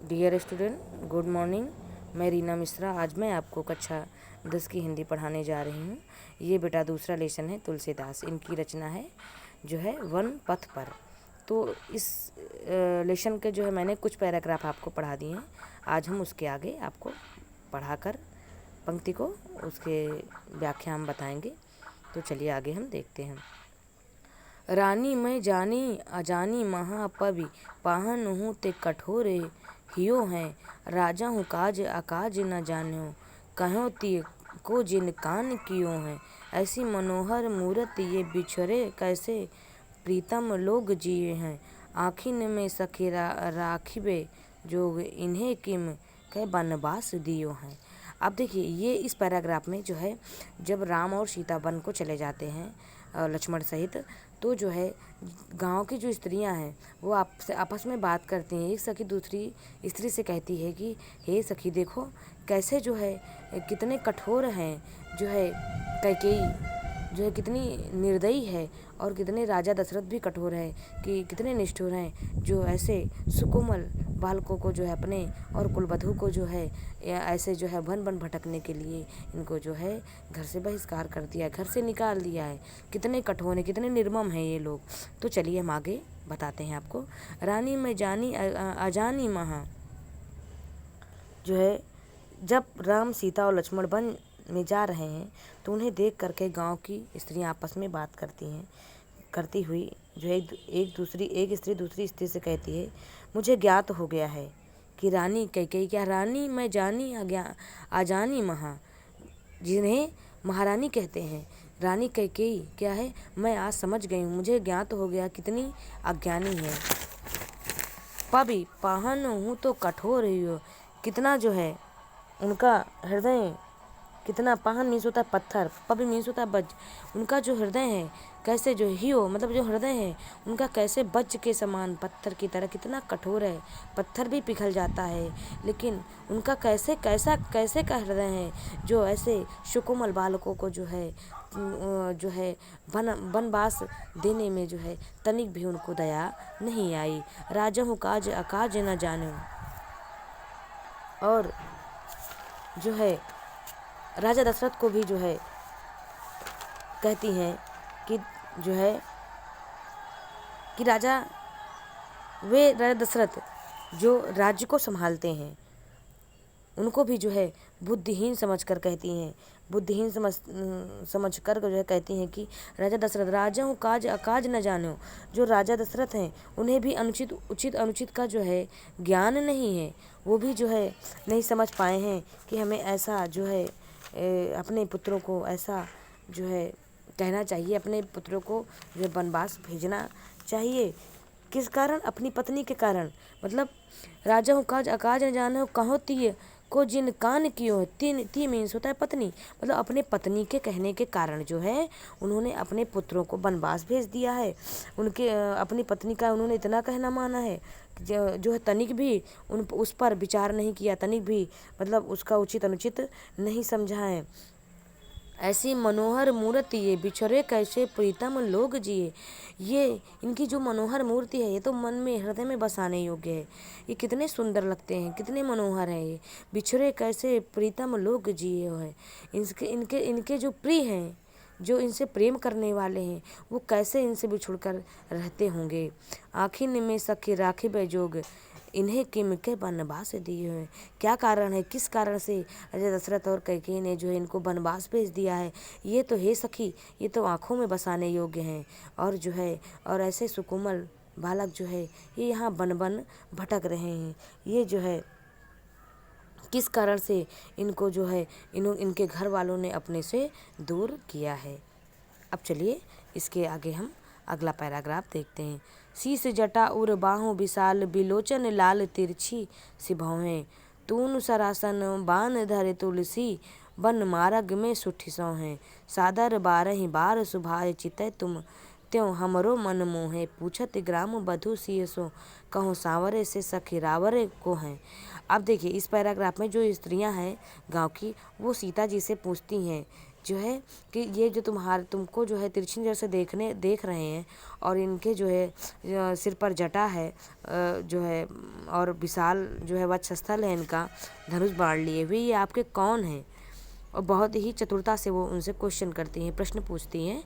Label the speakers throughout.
Speaker 1: Dear student, good morning. मैं रीना मिश्रा। आज मैं आपको कक्षा 10 की हिंदी पढ़ाने जा रही हूँ। ये बेटा दूसरा लेसन है तुलसीदास। इनकी रचना है जो है वन पथ पर। तो इस लेसन के जो है मैंने कुछ पैराग्राफ आपको पढ़ा दिए हैं। आज हम उसके आगे आपको पढ़ाकर पंक्ति को उसके व्याख्या हम बताएंगे। तो चलिए आगे हम देखते हैं। रानी मैं जानी अजानी महापवि पाहन हूँ ते कठोर हियो हैं। राजा हूँ काज अकाज न जान्यो कहो ती को जिन कान कियो हैं। ऐसी मनोहर मूरत ये बिछरे कैसे प्रीतम लोग जिए हैं। आखिन में सखी राखिबे जोग इन्हें किम के बनवास दियो हैं। अब देखिए ये इस पैराग्राफ में जो है जब राम और सीता वन को चले जाते हैं लक्ष्मण सहित, तो जो है गांव की जो स्त्रियां हैं वो आपस में बात करती हैं। एक सखी दूसरी स्त्री से कहती है कि हे सखी देखो कैसे जो है कितने कठोर हैं जो है कैकेयी, जो है कितनी निर्दयी है, और कितने राजा दशरथ भी कठोर है कि कितने निष्ठुर हैं जो ऐसे सुकोमल बालकों को जो है अपने और कुलवधू को जो है ऐसे जो है वन वन भटकने के लिए इनको जो है घर से बहिष्कार कर दिया, घर से निकाल दिया है। कितने कठोर हैं, कितने निर्मम हैं ये लोग। तो चलिए हम आगे बताते हैं आपको। रानी में जानी अजानी महा, जो है जब राम सीता और लक्ष्मण वन में जा रहे हैं तो उन्हें देख करके गांव की स्त्रियां आपस में बात करती हुई जो है एक स्त्री दूसरी स्त्री से कहती है मुझे ज्ञात हो गया है कि रानी कैकेयी, क्या रानी मैं जानी अजानी महा, जिन्हें महारानी कहते हैं, रानी कैकेयी क्या है मैं आज समझ गई हूँ, मुझे ज्ञात हो गया कितनी अज्ञानी है। पवि पाहन हूँ तो कठोर हो, कितना जो है उनका हृदय, कितना पाहन मीन्स होता है पत्थर, पवि मीन्स होता है वज्र, उनका जो हृदय है कैसे जो हियो मतलब जो हृदय है उनका कैसे वज्र के समान पत्थर की तरह कितना कठोर है। पत्थर भी पिघल जाता है लेकिन उनका कैसे का हृदय है जो ऐसे सुकोमल बालकों को जो है वनवास देने में जो है तनिक भी उनको दया नहीं आई। राजा हूँ काज अकाज न जाने, और जो है राजा दशरथ को भी जो है कहती हैं कि जो है कि राजा दशरथ जो राज्य को संभालते हैं उनको भी जो है बुद्धिहीन समझकर कहती हैं, बुद्धिहीन समझकर जो है कहती हैं कि राजा दशरथ राजा हूँ काज अकाज न जानो, जो राजा दशरथ हैं उन्हें भी उचित अनुचित का जो है ज्ञान नहीं है। वो भी जो है नहीं समझ पाए हैं कि हमें ऐसा जो है अपने पुत्रों को ऐसा जो है कहना चाहिए, अपने पुत्रों को जो है वनवास भेजना चाहिए। किस कारण? अपनी पत्नी के कारण। मतलब राजा हूँ काज अकाज न जाने कहो ती को जिन कान कियो, ती मीन्स होता है पत्नी, मतलब अपने पत्नी के कहने के कारण जो है उन्होंने अपने पुत्रों को वनवास भेज दिया है। उनके अपनी पत्नी का उन्होंने इतना कहना माना है जो है तनिक भी उस पर विचार नहीं किया, तनिक भी मतलब उसका उचित अनुचित नहीं समझा है। ऐसी मनोहर मूर्ति ये बिछड़े कैसे प्रीतम लोग जिए, ये इनकी जो मनोहर मूर्ति है ये तो मन में हृदय में बसाने योग्य है। ये कितने सुंदर लगते हैं, कितने मनोहर हैं। ये बिछड़े कैसे प्रीतम लोग जिए है, इनके जो प्रिय हैं, जो इनसे प्रेम करने वाले हैं वो कैसे इनसे बिछुड़कर रहते होंगे। आखिर में सखी राखिबे जोग इन्हें किम के वनवास दिए हैं। क्या कारण है, किस कारण से राजा दशरथ और कैकेयी ने जो है इनको वनवास भेज दिया है। ये तो हे सखी, ये तो आँखों में बसाने योग्य हैं, और जो है और ऐसे सुकोमल बालक जो है ये यहाँ वन वन भटक रहे हैं। ये जो है किस कारण से इनको जो है इनके घर वालों ने अपने से दूर किया है। अब चलिए इसके आगे हम अगला पैराग्राफ देखते हैं। शीस जटा उर बाहों विशाल बिलोचन लाल तिरछी सिभौहें, तून सरासन बान धरे तुलसी बन मार्ग में सुठिसौ हैं। सादर बारह बार सुभाय चितै तुम त्यों हमरो मन मोहे, पूछत ग्राम बधु सियसो कहो सांवरे से सखी रावरे को हैं। अब देखिए इस पैराग्राफ में जो स्त्रियां हैं गांव की वो सीता जी से पूछती हैं जो है कि ये जो तुमको जो है तिरछी नज़र से देख रहे हैं, और इनके जो है सिर पर जटा है जो है, और विशाल जो है वक्षस्थल है इनका, धनुष बाण लिए हुए, ये आपके कौन हैं? और बहुत ही चतुरता से वो उनसे क्वेश्चन करती हैं, प्रश्न पूछती हैं,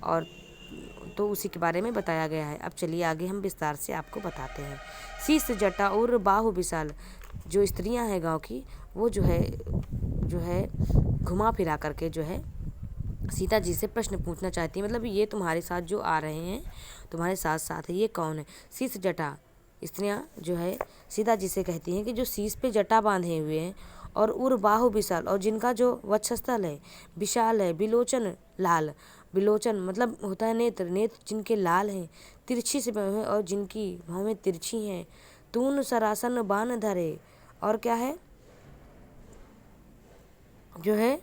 Speaker 1: और तो उसी के बारे में बताया गया है। अब चलिए आगे हम विस्तार से आपको बताते हैं। शीश जटा और बाहु विशाल, जो स्त्रियां हैं गांव की, वो जो है घुमा फिरा करके जो है सीता जी से प्रश्न पूछना चाहती है, मतलब ये तुम्हारे साथ जो आ रहे हैं, तुम्हारे साथ साथ है, ये कौन है? शीश जटा स्त्रियां जो है सीता जी से कहती हैं कि जो शीश पे जटा बांधे हुए हैं, और उर बाहु विशाल, और जिनका जो वक्षस्थल है विशाल है, बिलोचन लाल, बिलोचन मतलब होता है नेत्र, नेत्र जिनके लाल हैं, तिरछी से बने हुए, और जिनकी भौहें तिरछी हैं, तून सरासन बाण धरे, और क्या है जो है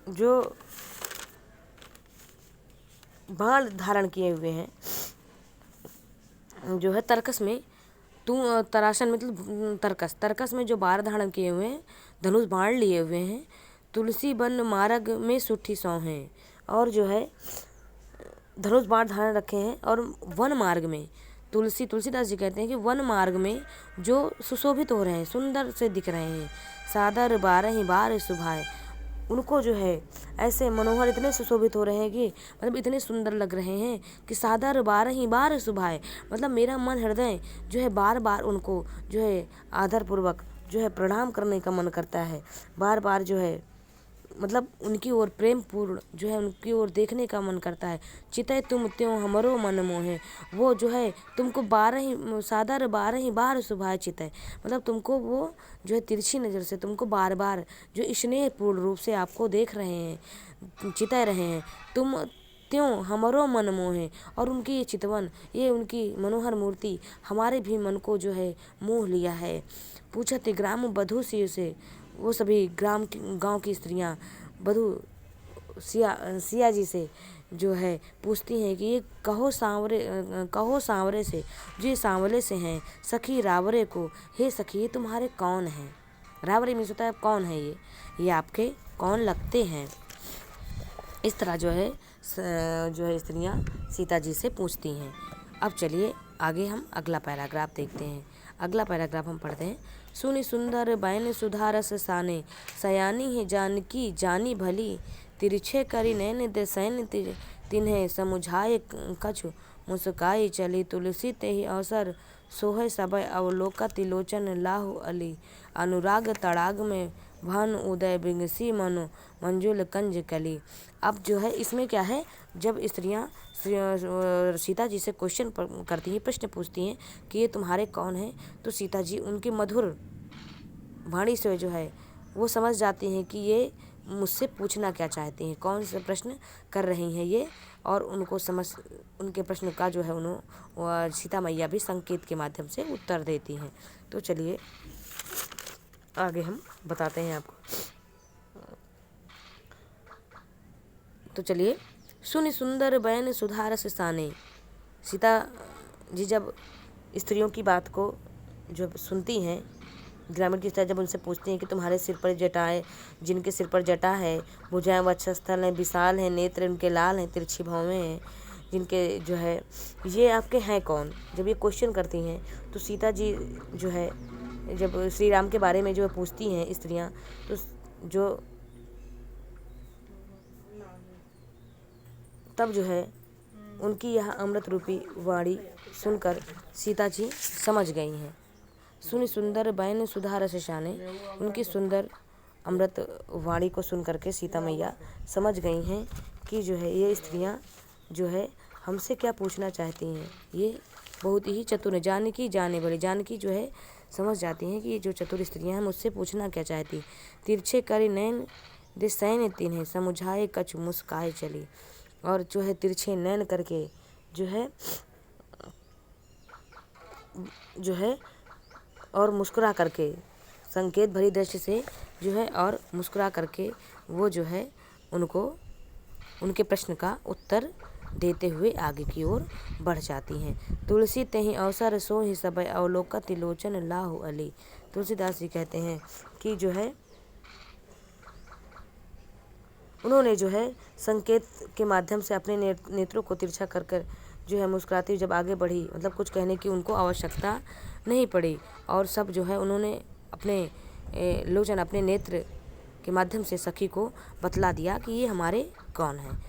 Speaker 1: जो बाण धारण किए हुए हैं, जो है तरकस में, तू तरासन मतलब तरकस में जो बाण धारण किए हुए हैं, धनुष बाण लिए हुए हैं, तुलसी वन मार्ग में सुठी सौ हैं, और जो है धनुष बाण धारण रखे हैं, और वन मार्ग में तुलसीदास जी कहते हैं कि वन मार्ग में जो सुशोभित हो रहे हैं, सुंदर से दिख रहे हैं, सादर बारह ही बार सुभाए, उनको जो है ऐसे मनोहर इतने सुशोभित हो रहे हैं कि मतलब इतने सुंदर लग रहे हैं कि सादर बारह ही बार सुभाए, मतलब मेरा मन हृदय जो है बार बार उनको जो है आदरपूर्वक जो है प्रणाम करने का मन करता है, बार बार जो है मतलब उनकी ओर प्रेम पूर्ण जो है उनकी ओर देखने का मन करता है। चितय तुम त्यों हमरो मन मोहे, वो जो है तुमको सादर बारह ही बार सुभाए चितय, मतलब तुमको वो जो है तिरछी नज़र से तुमको बार बार जो स्नेह पूर्ण रूप से आपको देख रहे हैं, चितय रहे हैं, तुम त्यों हमरो मन मोहे, और उनकी ये चितवन, ये उनकी मनोहर मूर्ति हमारे भी मन को जो है मोह लिया है। पूछत ग्राम बधू से, वो सभी गांव की स्त्रियां बधू सिया जी से जो है पूछती हैं कि ये कहो सांवरे से, जो ये सांवले से हैं, सखी रावरे को, हे सखी ये तुम्हारे कौन हैं? रावरे में होता है कौन है, ये आपके कौन लगते हैं? इस तरह जो है स्त्रियां सीता जी से पूछती हैं। अब चलिए आगे हम अगला पैराग्राफ देखते हैं। अगला पैराग्राफ हम पढ़ते हैं। सुनि सुंदर बैन सुधारस साने, सयानी है जानकी जानी भली, तिरछे करी नैन देसैन तिन्हें समुझाए कछु मुस्काई चली, तुलसी ते ही अवसर सोहे सबय अवलोका तिलोचन लाहु अली, अनुराग तड़ाग में भानु उदय बिंगसी मनो मंजुल कंज कली। अब जो है इसमें क्या है, जब स्त्रियां सीता जी से क्वेश्चन करती हैं, प्रश्न पूछती हैं कि ये तुम्हारे कौन हैं, तो सीता जी उनकी मधुर वाणी से जो है वो समझ जाती हैं कि ये मुझसे पूछना क्या चाहती हैं, कौन से प्रश्न कर रही हैं ये, और उनके प्रश्न का जो है उन्होंने सीता मैया भी संकेत के माध्यम से उत्तर देती हैं। तो चलिए आगे हम बताते हैं आपको। तो चलिए, सुनि सुंदर बैन सुधारस साने, सीता जी जब स्त्रियों की बात को जब सुनती हैं, ग्रामीण की स्त्रियाँ जब उनसे पूछती हैं कि तुम्हारे सिर पर जटाएं, जिनके सिर पर जटा है, भुजाएं वक्षस्थल हैं, विशाल हैं, नेत्र उनके लाल हैं, तिरछी भौवें हैं, जिनके जो है ये आपके हैं कौन, जब ये क्वेश्चन करती हैं, तो सीता जी जो है जब श्री राम के बारे में जो पूछती हैं स्त्रियां, तो जो तब जो है उनकी यह अमृत रूपी वाणी सुनकर सीता जी समझ गई हैं। सुनि सुंदर बैन सुधारस शाने, उनकी सुंदर अमृत वाणी को सुन करके सीता मैया समझ गई हैं कि जो है ये स्त्रियां जो है हमसे क्या पूछना चाहती हैं। ये बहुत ही चतुर है, जानकी जाने वाली, जानकी जो है समझ जाती हैं कि ये जो चतुर स्त्रियां हैं मुझसे पूछना क्या चाहती। तिरछे करी नैन दिसैन तिन्हें समुझाए कछु मुस्काए चली, और जो है तिरछे नैन करके जो है और मुस्कुरा करके, संकेत भरी दृष्टि से जो है और मुस्कुरा करके वो जो है उनको उनके प्रश्न का उत्तर देते हुए आगे की ओर बढ़ जाती हैं। तुलसी तेहि अवसर सो ही सबय अवलोका तिलोचन लाहु अली, तुलसीदास जी कहते हैं कि जो है उन्होंने जो है संकेत के माध्यम से अपने नेत्रों को तिरछा कर कर जो है मुस्कुराती हुई जब आगे बढ़ी, मतलब कुछ कहने की उनको आवश्यकता नहीं पड़ी, और सब जो है उन्होंने अपने लोचन अपने नेत्र के माध्यम से सखी को बतला दिया कि ये हमारे कौन हैं।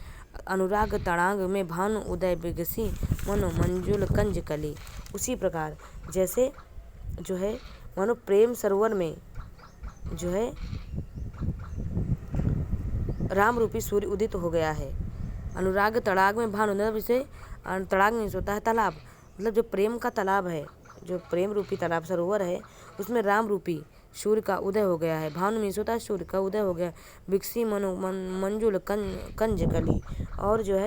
Speaker 1: अनुराग तड़ांग में भानु उदय बिगसी मनो मंजुल कंज कली। उसी प्रकार जैसे जो है मानो प्रेम सरोवर में जो है राम रूपी सूर्य उदित हो गया है। अनुराग तड़ाग में भानु, मतलब इसे तड़ाग नहीं होता है तालाब, मतलब जो प्रेम का तालाब है, जो प्रेम रूपी तालाब सरोवर है, उसमें राम रूपी सूर्य का उदय हो गया है। भानु मीन्स होता है सूर्य का उदय हो गया। बिक्सी मनो मंजुल कंज कली, और जो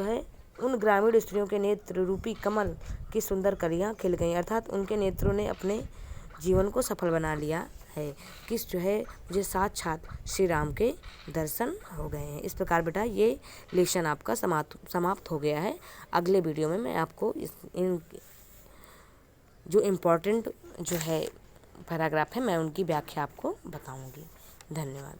Speaker 1: है उन ग्रामीण स्त्रियों के नेत्र रूपी कमल की सुंदर कलियां खिल गईं, अर्थात उनके नेत्रों ने अपने जीवन को सफल बना लिया है। किस जो है मुझे साक्षात श्री राम के दर्शन हो गए हैं। इस प्रकार बेटा ये लेसन आपका समाप्त हो गया है। अगले वीडियो में मैं आपको इन जो इम्पोर्टेंट जो है पैराग्राफ है, मैं उनकी व्याख्या आपको बताऊंगी। धन्यवाद।